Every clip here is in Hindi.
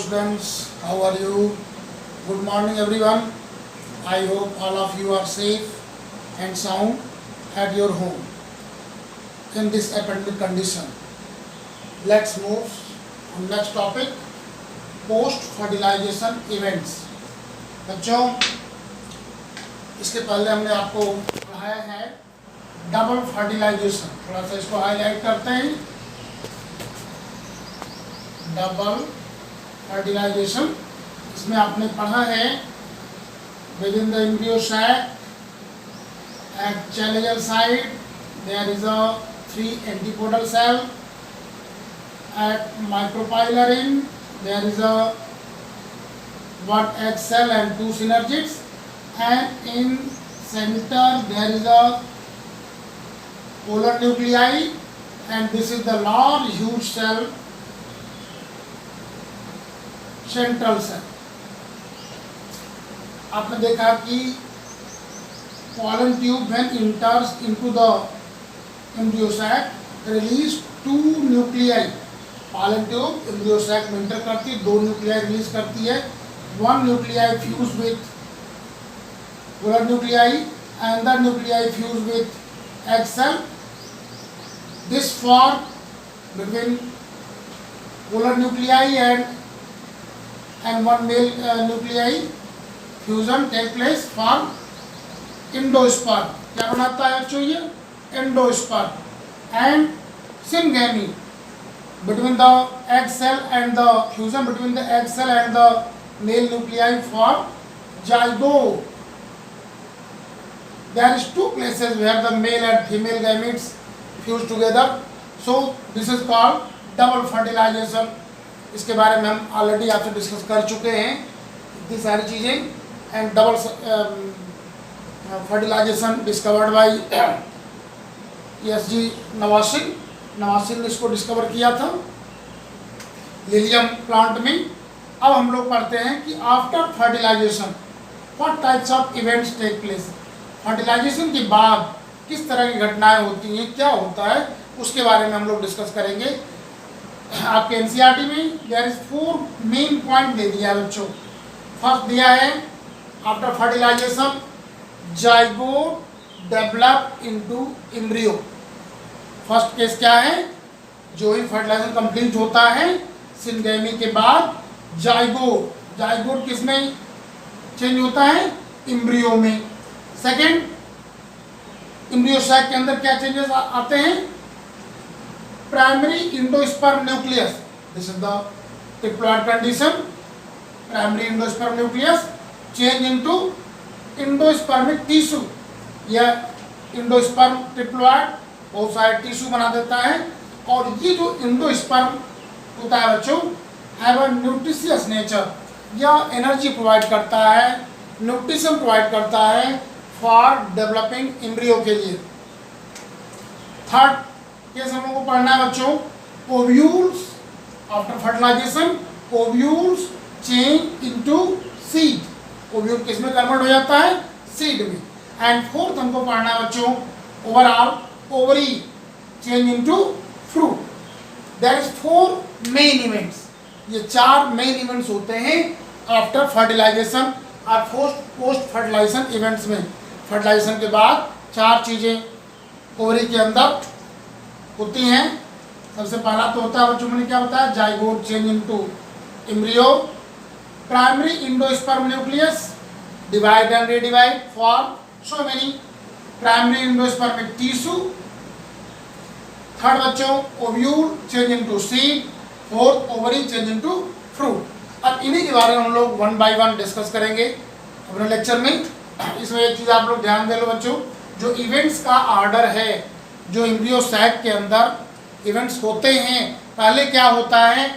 students, how are you? Good morning everyone. I hope all of you are safe and sound at your home in this epidemic condition. Let's move on next topic, post fertilization events. बच्चों, इसके पहले हमने आपको पढ़ाया है डबल फर्टिलाइजेशन. थोड़ा सा इसको हाईलाइट करते हैं. डबल फर्टिलाइजेशन, इसमें आपने पढ़ा है within the embryo sac at chalazial side there is a 3 antipodal cell. At micropylorin there is a 1 egg cell and 2 synergids, and in center there is a polar nuclei, and this is the large huge cell, central cell. आपने देखा कि pollen tube when enters into the embryo sac release 2 nuclei. pollen tube embryo sac में enter करती है, 2 nuclei release करती है. 1 nuclei fuse with polar nuclei, another nuclei fuse with egg cell. This form between polar nuclei and one male nuclei fusion take place for endosperm. क्या बनाता है बच्चों ये? Endosperm. And syngamy between the egg cell and the fusion between the egg cell and the male nuclei for zygote. There is 2 places where the male and female gametes fuse together, so this is called double fertilization. इसके बारे में हम ऑलरेडी आपसे डिस्कस कर चुके हैं इतनी सारी चीजें. And double fertilization discovered by ESG Nawaschin ने इसको डिस्कवर किया था लिलियम प्लांट में. अब हम लोग पढ़ते हैं कि after fertilization what types of events take place. Fertilization के बाद किस तरह की घटनाएं होती हैं, क्या होता है, उसके बारे में हम लोग डिस्कस करेंगे. आपके NCERT में देयर इज 4 मेन पॉइंट दे दिया है बच्चों. फर्स्ट दिया है after fertilization zygote develop into embryo. First case क्या है? जो ही फर्टिलाइजेशन कंप्लीट होता है सिनगेमी के बाद जाइगोट किसमें चेंज होता है? एम्ब्रियो में. सेकंड, एम्ब्रियो सैक के अंदर क्या चेंजेस आते हैं? Primary endosperm nucleus. This is the triploid condition. Primary endosperm nucleus change into endospermic tissue. यह इंडोस्पर्म ट्रिप्लॉइड बहुत सारे टिश्यू बना देता है. और ये जो इंडोस्पर्म होता है बच्चों हैव अ न्यूट्रिशियस नेचर. यह एनर्जी प्रोवाइड करता है, न्यूट्रिशन प्रोवाइड करता है फॉर डेवलपिंग एम्ब्रियो के लिए. थर्ड केस हम लोग को पढ़ना है बच्चों ovules. After fertilization ovules change into seed. Ovule किसमें कन्वर्ट हो जाता है? सीड में. एंड फोर्थ हमको पढ़ना है बच्चों overall ovary change into fruit. There is 4 main events. ये 4 मेन इवेंट्स होते हैं आफ्टर फर्टिलाइजेशन और पोस्ट फर्टिलाइजेशन इवेंट्स में. फर्टिलाइजेशन के बाद 4 चीजें ओवरी के अंदर होती हैं. सबसे पहला तो होता है बच्चों मैंने क्या बताया? Zygote change into embryo. Primary endosperm nucleus divide and redivide for so many primary endospermic tissue. Third बच्चों ovule change into seed. Fourth ovary change into fruit. अब इन्हीं के बारे में हम लोग 1 by 1 डिस्कस करेंगे अपने लेक्चर में. इसमें एक चीज़ आप लोग ध्यान दे लो बच्चों, जो इवेंट्स का ऑर्डर है, जो एम्ब्रियो सैक के अंदर इवेंट्स होते हैं, पहले क्या होता है?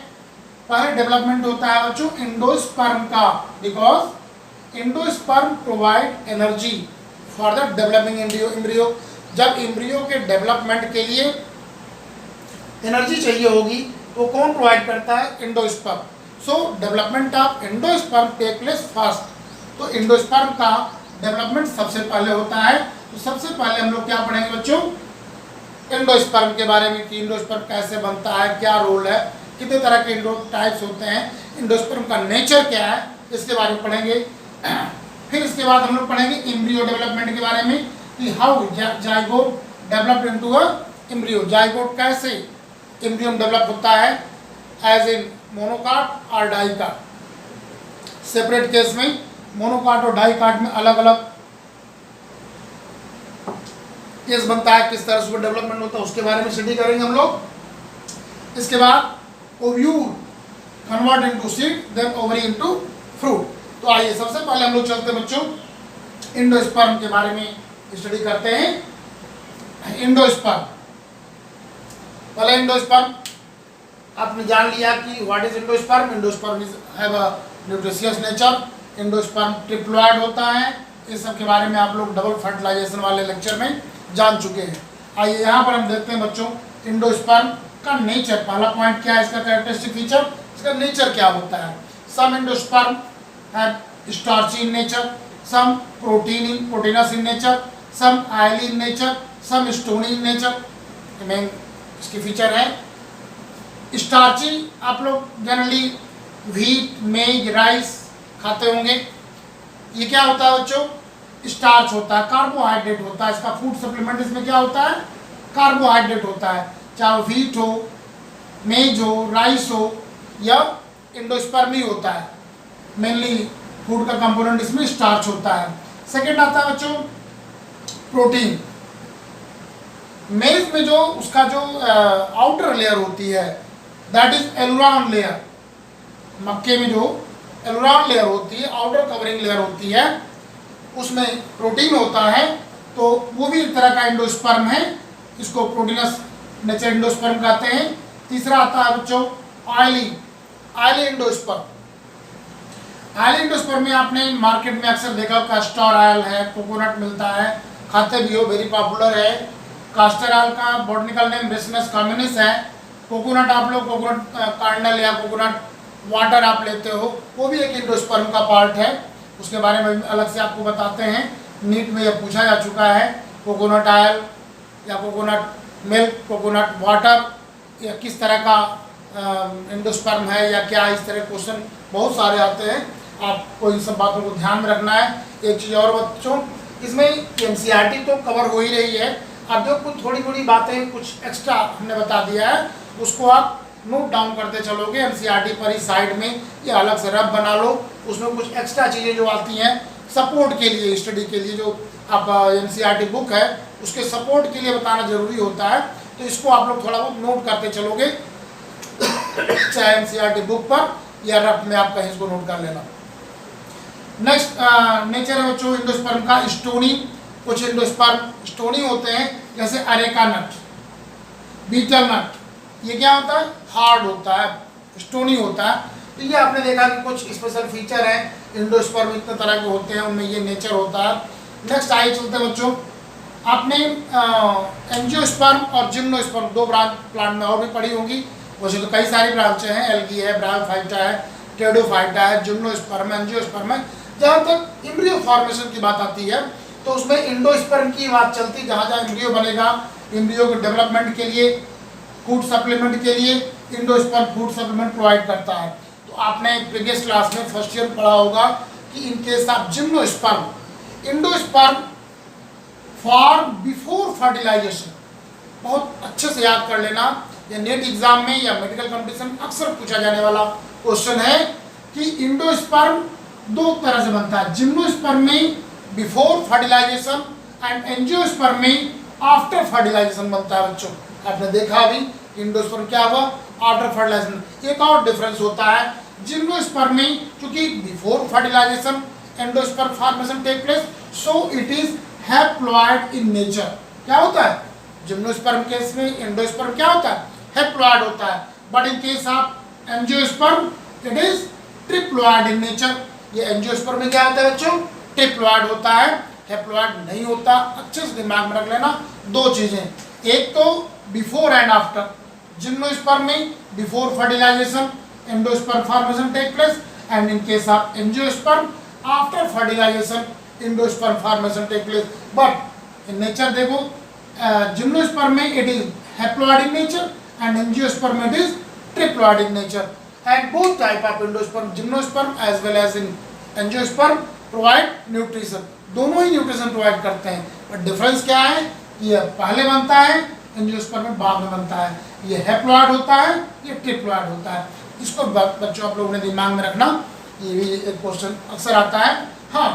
पहले डेवलपमेंट होता है बच्चों इंडोस्पर्म का, because endosperm provide energy for the developing embryo. जब एम्ब्रियो के डेवलपमेंट के लिए एनर्जी चाहिए होगी तो कौन प्रोवाइड करता है? Endosperm. So development of endosperm take place first. तो इंडोस्पर्म का डेवलपमेंट सबसे पहले होता है. तो सबसे पहले हम लोग क्या पढ़ेंगे बच्चों? एंडोस्पर्म के बारे में कि एंडोस्पर्म कैसे बनता है, क्या रोल है, कितने तरह के इंडो टाइप्स होते हैं, एंडोस्पर्म का नेचर क्या है, इसके बारे में पढ़ेंगे। फिर इसके बाद हम लोग पढ़ेंगे एम्ब्रियो डेवलपमेंट के बारे में कि how zygote developed into a embryo, zygote कैसे एम्ब्रियो डेवलप होता है, एज इन मोनोकाट और डाइकाट। सेपरेट केस में मोनोकाट और डाइकाट में अलग अलग केस बनता है, किस तरह से डेवलपमेंट होता है उसके बारे में स्टडी करेंगे हम लोग। इसके बाद ovule convert into seed, then ovary into fruit. तो आइए सबसे पहले हम लोग चलते हैं बच्चों इंडोस्पर्म के बारे में स्टडी करते हैं। इंडोस्पर्म, पहले इंडोस्पर्म आपने जान लिया कि what is endosperm. Endosperm is have a nutritious nature, endosperm triploid होता है, इस सब के बारे में आप लोग डबल फर्टिलाइजेशन वाले लेक्चर में जान चुके हैं। आइए यहाँ पर हम देखते हैं बच्चों इंडोस्पर्म का नेचर। पहला पॉइंट क्या है इसका कैरेक्टरिस्टिक फीचर, इसका नेचर क्या होता है। Some endosperm have starchy in nature, some proteinous in nature, some oily in nature, some stony in nature. Main इसकी फीचर है स्टार्ची। आप लोग जनरली व्हीट, मेज, राइस खाते होंगे। ये क्या होता है बच्चों, स्टार्च होता है, कार्बोहाइड्रेट होता है। इसका फूड सप्लीमेंट इसमें क्या होता है, कार्बोहाइड्रेट होता है, चाहे व्हीट हो, मेज हो, राइस हो या इंडोस्पर्म ही होता है। मेनली फूड का कंपोनेंट इसमें स्टार्च होता है। सेकेंड आता है बच्चों प्रोटीन। मेज में जो उसका जो आउटर लेयर होती है दैट इज एलुरान लेयर। मक्के में जो एलुरान लेयर होती है, आउटर कवरिंग लेयर होती है, उसमें प्रोटीन होता है, तो वो भी एक तरह का इंडोस्पर्म है। इसको प्रोटीनस नेचर इंडोस्पर्म कहते हैं। तीसरा आता है बच्चों ऑयली इंडोस्पर्म। ऑयली इंडोस्पर्म में आपने मार्केट में अक्सर देखा कैस्टर ऑयल है, कोकोनट मिलता है, खाते भी हो, वेरी पॉपुलर है। कैस्टर ऑयल का बॉटनिकल नेम रेसिनस कॉम्युनिस है। कोकोनट आप लोग कोकोनट कार्नल या कोकोनट वाटर आप लेते हो, वो भी एक इंडोस्पर्म का पार्ट है। उसके बारे में अलग से आपको बताते हैं। नीट में यह पूछा जा चुका है, कोकोनट ऑयल या कोकोनट मिल्क, कोकोनट वाटर, या किस तरह का इंडोस्पर्म है या क्या, इस तरह क्वेश्चन बहुत सारे आते हैं। आपको इन सब बातों को ध्यान में रखना है। एक चीज़ और बच्चों, इसमें एनसीईआरटी तो कवर हो ही रही है, अब जो कुछ थोड़ी थोड़ी बातें कुछ एक्स्ट्रा हमने बता दिया है उसको आप नोट डाउन करते चलोगे। एनसीईआरटी पर ही साइड में या अलग से रब बना लो, उसमें कुछ एक्स्ट्रा चीज़ें जो आती हैं सपोर्ट के लिए, स्टडी के लिए, जो आप एनसीईआरटी बुक है उसके सपोर्ट के लिए बताना जरूरी होता है। तो इसको आप लोग थोड़ा बहुत नोट करते चलोगे, चाहे एनसीईआरटी बुक पर या रफ में आप कहीं इसको नोट कर लेना। नेक्स्ट नेचर है बच्चों इंडोस्पर्म का स्टोनी। कुछ इंडोस्पर्म स्टोनी होते हैं, जैसे अरेका नट, बीटल नट, ये क्या होता है, हार्ड होता है, स्टोनी होता है। तो ये आपने देखा कि कुछ स्पेशल फीचर है इंडोस्पर्म, इतने तरह के होते हैं, उनमें ये नेचर होता है। नेक्स्ट आइए चलते हैं बच्चों, आपने एंजियोस्पर्म और जिम्नोस्पर्म दो ब्रांच प्लांट में और भी पढ़ी होंगी। वैसे तो कई सारी ब्रांचें हैं, एल्गी है, ब्रायोफाइटा है, टेडोफाइटा है, जिम्नोस्पर्म, एंजियोस्पर्म है। जहाँ तक एम्ब्रियो फॉर्मेशन की बात आती है तो उसमें इंडोस्पर्म की बात चलती है। जहाँ जहाँ एम्ब्रियो बनेगा, एम्ब्रियो के डेवलपमेंट के लिए, फूड सप्लीमेंट के लिए इंडोस्पर्म फूड सप्लीमेंट प्रोवाइड करता है। तो आपने प्रीवियस क्लास में फर्स्ट ईयर पढ़ा होगा कि in case of gymnosperm, endosperm form before fertilization. बहुत अच्छे से याद कर लेना, ये नेट एग्जाम में या मेडिकल कंपटीशन अक्सर पूछा जाने वाला क्वेश्चन है कि इंडोस्पर्म दो तरह से बनता है, जिम्नोस्पर्म में बिफोर फर्टिलाइजेशन एंड एंजियोस्पर्म में आफ्टर फर्टिलाइजेशन बनता है। बच्चों आपने देखा अभी इंडोस्पर्म क्या हुआ, आफ्टर फर्टिलाइजेशन। एक और डिफरेंस होता है, जिम्नोस्पर्म में क्योंकि before fertilization endosperm formation take place, so it is haploid in nature. क्या होता है जिम्नोस्पर्म केस में, एंडोस्पर्म क्या होता है, हैप्लॉइड होता है, but in case of angiosperm it is triploid in nature. ये एंजियोस्पर्म में क्या होता है बच्चों, ट्रिप्लॉइड होता है, हैप्लॉइड नहीं होता। अच्छे से दिमाग में रख लेना दो चीजें, एक तो बिफोर एंड आफ्टर। जिम्नोस्पर्म में before fertilization endosperm formation take place, and in case of angiosperm after fertilization endosperm formation take place. But in nature देखो, जिम्नोस्पर्म में it is haploid in nature and angiosperm it is triploid in nature, and both type of endosperm, gymnosperm as well as in angiosperm provide nutrition. दोनों ही न्यूट्रिशन प्रोवाइड करते हैं, बट डिफरेंस क्या है, ये पहले बनता है, एंजियोस्पर्म में बाद में बनता है, ये हैप्लॉइड होता है, ये ट्रिप्लॉइड होता है। इसको बच्चों आप लोगों ने दिमाग में रखना, ये भी एक क्वेश्चन अक्सर आता है। हाँ,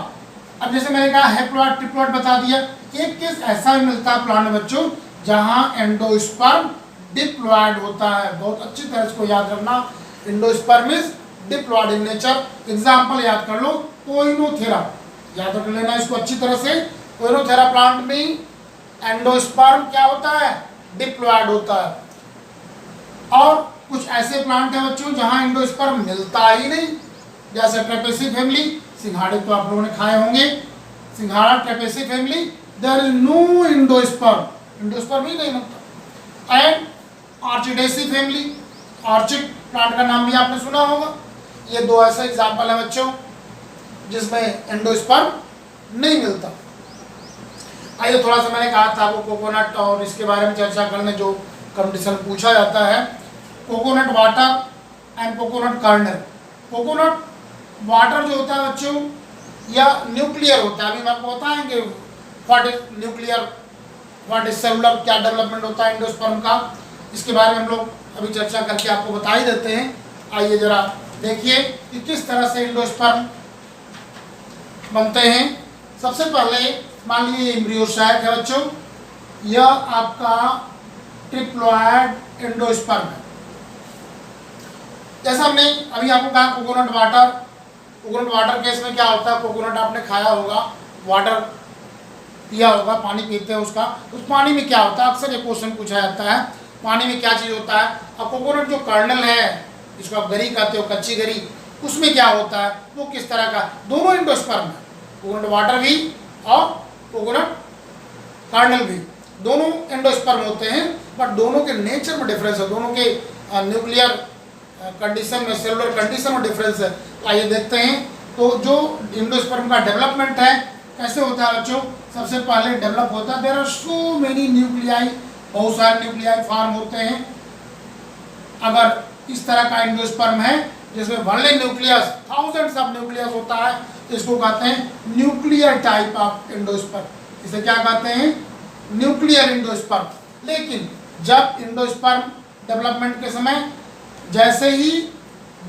अब जैसे मैंने कहा हैप्लॉइड ट्रिप्लॉइड बता दिया, एक केस ऐसा भी मिलता है प्लांट में बच्चों जहाँ एंडोस्पर्म डिप्लॉइड होता है। बहुत अच्छी तरह इसको याद रखना, endosperm is diploid in nature. Example याद कर लो, पोइनोथेरा, याद रख लेना इसको अच्छी तरह से। पोइनोथेरा प्लांट में एंडोस्पर्म क्या होता है, डिप्लॉइड होता है। और कुछ ऐसे प्लांट है बच्चों जहां एंडोस्पर्म मिलता ही नहीं, जैसे ट्रेपेसी फैमिली, सिंघाड़े तो आप लोगों ने खाए होंगे, सिंघाड़ा Trapaceae family, there is no endosperm, endosperm ही नहीं मिलता। And Orchidaceae family, orchid plant का नाम भी आपने सुना होगा। ये दो ऐसे एग्जाम्पल है बच्चों जिसमें एंडोस्पर्म नहीं मिलता। आइए थोड़ा सा मैंने कहा था आपको कोकोनट और इसके बारे में चर्चा करने, जो कंपटीशन पूछा जाता है, coconut water and coconut kernel. Coconut water जो होता है बच्चों या न्यूक्लियर होता है, अभी हम आपको बताएंगे what is nuclear, what is cellular, क्या डेवलपमेंट होता है एंडोस्पर्म का, इसके बारे में हम लोग अभी चर्चा करके आपको बता ही देते हैं। आइए जरा देखिए कि किस तरह से एंडोस्पर्म बनते हैं। सबसे पहले मान लीजिए एम्ब्रियो सैक है बच्चों, यह आपका ट्रिप्लॉइड एंडोस्पर्म है। जैसा हमने अभी आपको कहा coconut water, coconut water case में क्या होता है, कोकोनट आपने खाया होगा, वाटर पिया होगा, पानी पीते हैं उसका, उस पानी में क्या होता है, अक्सर ये क्वेश्चन पूछा जाता है, पानी में क्या चीज़ होता है। अब कोकोनट जो कर्नल है, जिसको आप गरी कहते हो, कच्ची गरी, उसमें क्या होता है, वो किस तरह का, दोनों एंडोस्पर्म है, कोकोनट वाटर भी और कोकोनट कर्नल भी, दोनों एंडोस्पर्म होते हैं, बट दोनों के नेचर में डिफरेंस है, दोनों के न्यूक्लियर कंडीशन में, सेलुलर कंडीशन में डिफरेंस है। तो आइए देखते हैं तो जो एंडोस्पर्म का डेवलपमेंट है कैसे होता है बच्चों। सबसे पहले डेवलप होता है, there are so many nuclei, बहुत सारे न्यूक्लियाई फॉर्म होते हैं। अगर इस तरह का एंडोस्पर्म है जिसमें only nucleus, thousands of nucleus होता है, इसको कहते हैं न्यूक्लियर टाइप ऑफ एंडोस्पर्म। इसे क्या कहते हैं, न्यूक्लियर एंडोस्पर्म। लेकिन जब एंडोस्पर्म डेवलपमेंट के समय जैसे ही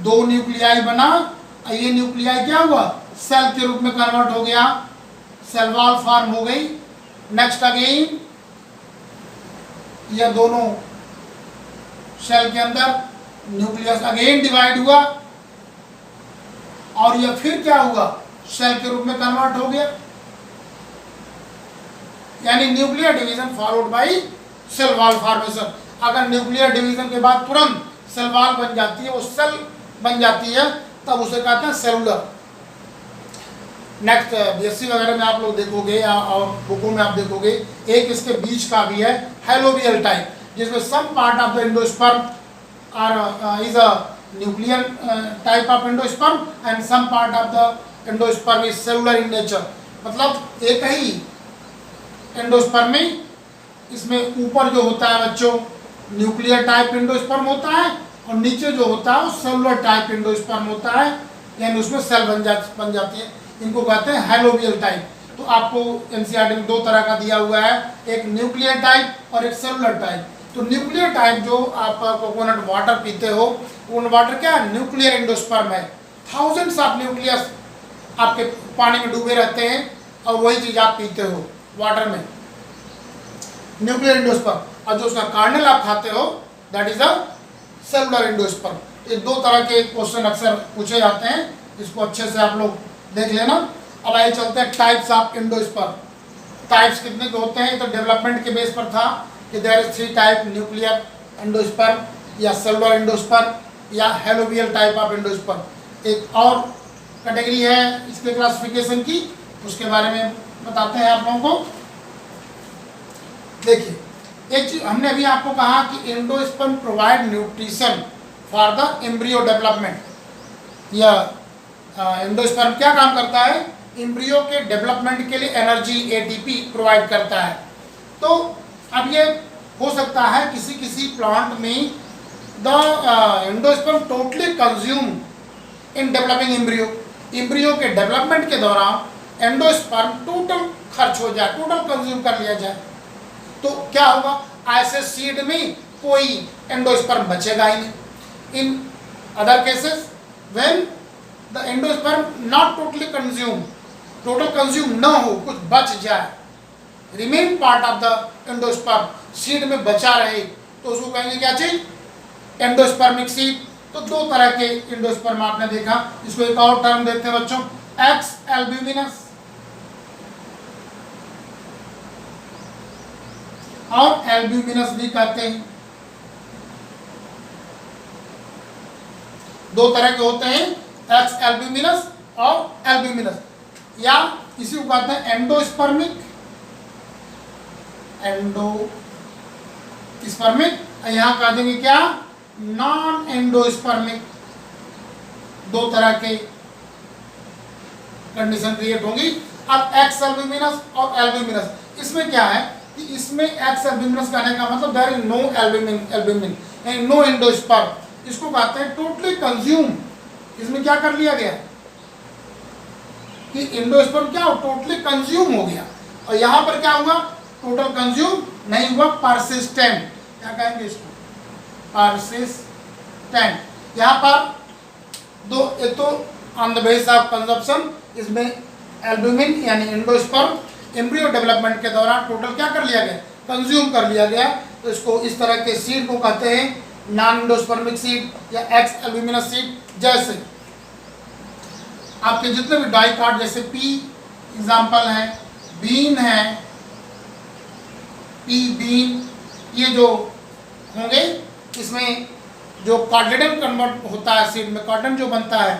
दो न्यूक्लियाई बना, ये न्यूक्लियाई क्या हुआ, सेल के रूप में कन्वर्ट हो गया, सेल वॉल फॉर्म हो गई। नेक्स्ट अगेन यह दोनों सेल के अंदर न्यूक्लियस अगेन डिवाइड हुआ और यह फिर क्या हुआ, सेल के रूप में कन्वर्ट हो गया, यानी nuclear division followed by cell wall formation. अगर न्यूक्लियर डिवीजन के बाद तुरंत सेल वॉल बन जाती है, वो सेल बन जाती है, तब उसे कहते हैं सेलुलर। नेक्स्ट बीएससी वगैरह में आप लोग देखोगे और बुकों में आप देखोगे, एक इसके बीच का भी है हेलोबियल टाइप, जिसमें some part of the endosperm are is a nuclear type of endosperm and some part of the endosperm is cellular in nature. मतलब एक ही एंडोस्पर्म में इसमें ऊपर जो होता है बच्चों न्यूक्लियर टाइप एंडोस्पर्म होता है और नीचे जो होता है वो सेलुलर टाइप एंडोस्पर्म होता है, यानी उसमें सेल बन जाती है। इनको कहते हैं हेलोबियल टाइप। तो आपको एनसीईआरटी में दो तरह का दिया हुआ है, एक न्यूक्लियर टाइप और एक सेलुलर टाइप। तो न्यूक्लियर टाइप जो आप कोकोनट वाटर पीते हो, कोकोनट वाटर क्या है, न्यूक्लियर एंडोस्पर्म है, थाउजेंड्स ऑफ न्यूक्लियस आपके पानी में डूबे रहते हैं और वही चीज़ आप पीते हो वाटर में, न्यूक्लियर एंडोस्पर्म। और जो उसका कर्नल आप खाते हो that is a cellular endosperm. ये दो तरह के क्वेश्चन अक्सर पूछे जाते हैं, इसको अच्छे से आप लोग देख लेना। अब आइए चलते हैं टाइप्स ऑफ एंडोस्पर्म। टाइप्स कितने के होते हैं, तो डेवलपमेंट के बेस पर था कि there is 3 type, nuclear endosperm या सेलुलर एंडोस्पर्म या हेलोबियल टाइप ऑफ एंडोस्पर्म। एक और कैटेगरी है इसके क्लासिफिकेशन की, उसके बारे में बताते हैं आप लोगों को। देखिए एक चीज हमने अभी आपको कहा कि endosperm provide nutrition for the embryo development. यह एंडोस्पर्म क्या काम करता है, एम्ब्रियो के डेवलपमेंट के लिए एनर्जी एटीपी प्रोवाइड करता है। तो अब ये हो सकता है किसी किसी प्लांट में the endosperm totally consume in developing embryo, embryo के डेवलपमेंट के दौरान एंडोस्पर्म टोटल खर्च हो जाए, टोटल कंज्यूम कर लिया जाए, तो क्या होगा, ऐसे सीड में कोई एंडोस्पर्म बचेगा ही नहीं. In other cases when the endosperm not totally consume, total consume न हो, कुछ बच जाए, remain part of the endosperm, seed में बचा रहे, तो उसको कहेंगे क्या चीज, एंडोस्पर्मिक सीड. तो दो तरह के एंडोस्पर्म आपने देखा. इसको एक और टर्म देते हैं बच्चों, एक्स एल्ब्यूमिनस और एल्ब्यूमिनस भी कहते हैं. दो तरह के होते हैं, एक्स एल्ब्यूमिनस और एल्ब्यूमिनस, या इसी को कहते हैं एंडोस्पर्मिक, एंडोस्पर्मिक, यहां कह देंगे क्या, नॉन एंडोस्पर्मिक. दो तरह के कंडीशन क्रिएट होंगी. अब एक्स एल्ब्यूमिनस और एल्ब्यूमिनस, इसमें क्या है कि इसमें एक्स एल्ब्यूमिनस कहने का मतलब there is no albumin, no endosperm. इसको कहते हैं टोटली कंज्यूम. इसमें क्या कर लिया गया कि एंडोस्पर्म क्या हो, टोटली कंज्यूम हो गया. और यहां पर क्या हुआ, टोटल कंज्यूम नहीं हुआ, परसिस्टेंट. क्या कहेंगे इसको, परसिस्टेंट. यहां पर दो, एक तो on the basis of consumption, इसमें एल्ब्यूमिन यानी एंडोस्पर्म एम्ब्रियो डेवलपमेंट के दौरान टोटल क्या कर लिया गया, कंज्यूम कर लिया गया. तो इसको इस तरह के सीड को कहते हैं नॉन एंडोस्पर्मिक सीड या एक्स एल्ब्यूमिनस सीड. जैसे आपके जितने भी डाइकाट, जैसे पी एग्जांपल है, बीन है, पी बीन, ये जो होंगे, इसमें जो कार्डिलेडन कन्वर्ट होता है सीड में, कार्डिलेडन जो बनता है,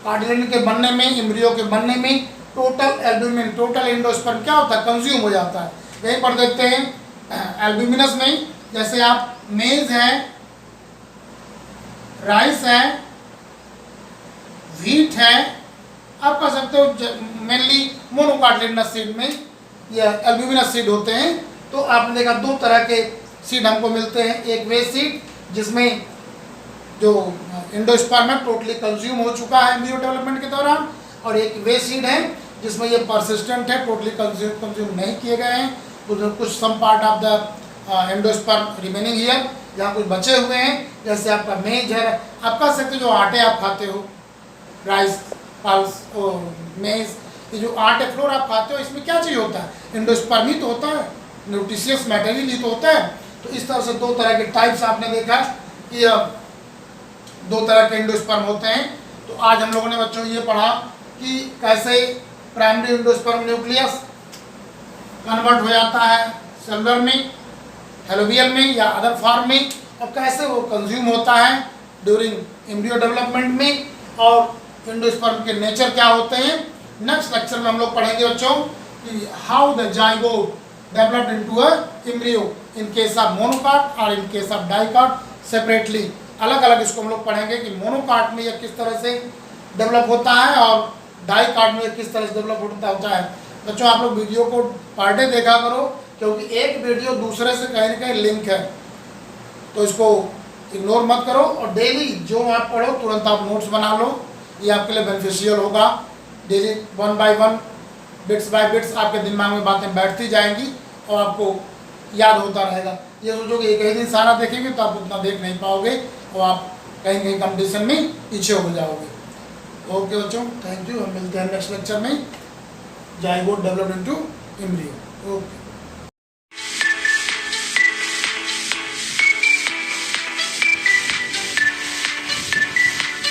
कार्डिलेडन के बनने में, एम्ब्रियो के बनने में टोटल एल्ब्यूमिन, टोटल एंडोस्पर्म क्या होता है, कंज्यूम हो जाता है. यहीं पर देखते हैं एल्ब्यूमिनस में, जैसे आप मेज है, राइस है, व्हीट है, आप कह सकते हो मेनली मोनोकार्टिलेडनस सीड में ये एल्ब्यूमिनस सीड होते हैं. तो आपने देखा दो तरह के सीड हमको मिलते हैं, एक वे सीड जिसमें जो एंडोस्पर्म है टोटली कंज्यूम हो चुका है एम्ब्रियो डेवलपमेंट के दौरान, और एक वे सीड है जिसमें ये परसिस्टेंट है, टोटली कंज्यूम नहीं किए गए हैं, कुछ some part of the endosperm remaining here, यहाँ कुछ बचे हुए हैं. जैसे आपका मेज है, आप कह सकते हो जो आटे आप खाते हो, राइस, पल्स, मेज, ये जो आटे फ्लोर आप खाते हो, इसमें क्या चीज़ होता है, एंडोस्पर्म ही तो होता है, न्यूट्रिशियस मटेरियल ही तो होता है. तो इस तरह से दो तरह के टाइप्स आपने देखा कि दो तरह के एंडोस्पर्म होते हैं. तो आज हम लोगों ने बच्चों ये पढ़ा कि कैसे प्राइमरी एंडोस्पर्म न्यूक्लियस कन्वर्ट हो जाता है सेलुलर में, हेलोबियल में या अदर फॉर्म में, और कैसे वो कंज्यूम होता है ड्यूरिंग एम्ब्रियो डेवलपमेंट में, और एंडोस्पर्म के नेचर क्या होते हैं. नेक्स्ट लेक्चर में हम लोग पढ़ेंगे बच्चों कि how the zygote developed into a embryo in case of monocot और in case of dicot separately. अलग अलग इसको हम लोग पढ़ेंगे कि मोनोकाट में यह किस तरह से डेवलप होता है और डाइकाट में किस तरह से डेवलप होता है. बच्चों आप लोग वीडियो को पर डे देखा करो, क्योंकि एक वीडियो दूसरे से कहीं ना कहीं लिंक है, तो इसको इग्नोर मत करो. और डेली जो आप पढ़ो तुरंत आप नोट्स बना लो, ये आपके लिए बेनिफिशियल होगा. Daily 1 by 1 bits by bits आपके दिमाग में बातें बैठती जाएंगी और आपको याद होता रहेगा. ये सोचो कि एक ही दिन सारा देखेंगे तो आप उतना देख नहीं पाओगे और आप कहीं कहीं कंपटीशन में पीछे हो जाओगे. ओके बच्चों, थैंक यू. हम मिलते हैं नेक्स्ट लेक्चर में, zygote developed into embryo. Okay.